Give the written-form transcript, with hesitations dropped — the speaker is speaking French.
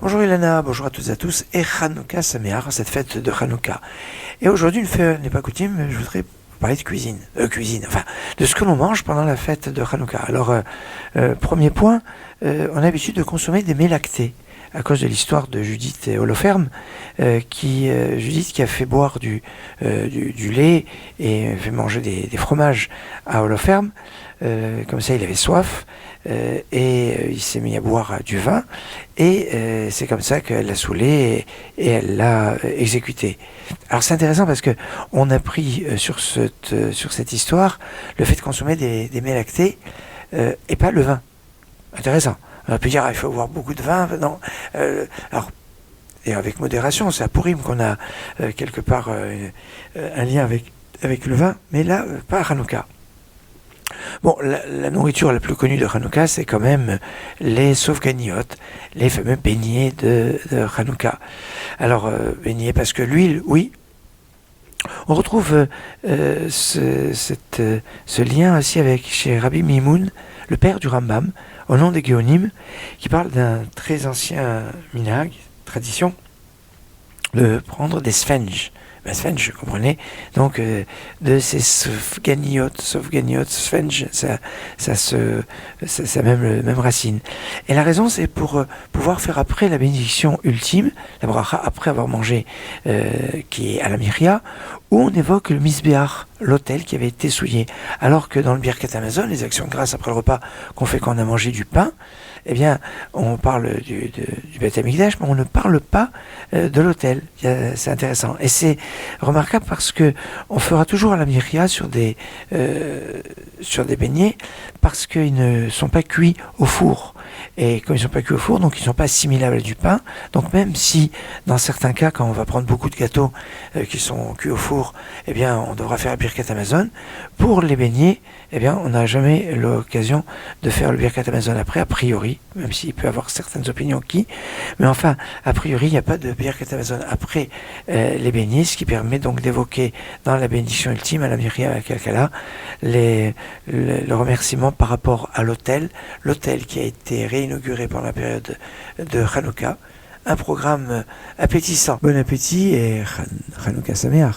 Bonjour Ilana, bonjour à toutes et à tous, et Hanouka Sameach, cette fête de Hanouka. Et aujourd'hui, une fête n'est pas coutume, je voudrais parler de cuisine, de ce que l'on mange pendant la fête de Hanouka. Alors, premier point, on a l'habitude de consommer des mets lactés, à cause de l'histoire de Judith et Holoferne, Judith qui a fait boire du lait et fait manger des fromages à Holoferne, comme ça il avait soif, il s'est mis à boire du vin, et c'est comme ça qu'elle l'a saoulé et elle l'a exécuté. Alors c'est intéressant parce que on a pris sur cette histoire le fait de consommer des mets lactés et pas le vin. Intéressant. On a pu dire il faut boire beaucoup de vin, non. Alors, et avec modération, c'est à Purim qu'on a quelque part un lien avec le vin, mais là, pas à Hanouka. Bon, la nourriture la plus connue de Hanouka, c'est quand même les sofganiyot, les fameux beignets de Hanouka. Alors, beignets parce que l'huile, oui. On retrouve ce lien aussi chez Rabbi Mimoun, le père du Rambam, au nom des Géonim, qui parle d'un très ancien minhag, tradition, de prendre des sphenges. Sphinge, vous comprenez, donc de ces sofganiyot, sphinge, ça même racine. Et la raison, c'est pour pouvoir faire après la bénédiction ultime, la bracha après avoir mangé, qui est à la Myria, où on évoque le misbéach, l'autel qui avait été souillé. Alors que dans le Birkat Hamazon, les actions de grâce après le repas qu'on fait quand on a mangé du pain, eh bien, on parle du Beth Amikdash, mais on ne parle pas de l'autel. C'est intéressant. Et c'est remarquable parce que on fera toujours à la Myria sur des beignets parce qu'ils ne sont pas cuits au four. Et comme ils ne sont pas cuits au four, donc ils ne sont pas assimilables à du pain. Donc même si, dans certains cas, quand on va prendre beaucoup de gâteaux qui sont cuits au four, eh bien, on devra faire le Birkat Hamazon. Pour les beignets, eh bien, on n'a jamais l'occasion de faire le Birkat Hamazon après, a priori, même s'il peut y avoir certaines opinions mais enfin, a priori, il n'y a pas de Birkat Hamazon après les beignets, ce qui permet donc d'évoquer dans la bénédiction ultime, à la Myria, à Kalkala, le remerciement par rapport à l'autel qui a été réinauguré pendant la période de Hanouka, un programme appétissant. Bon appétit et Hanouka Sameach.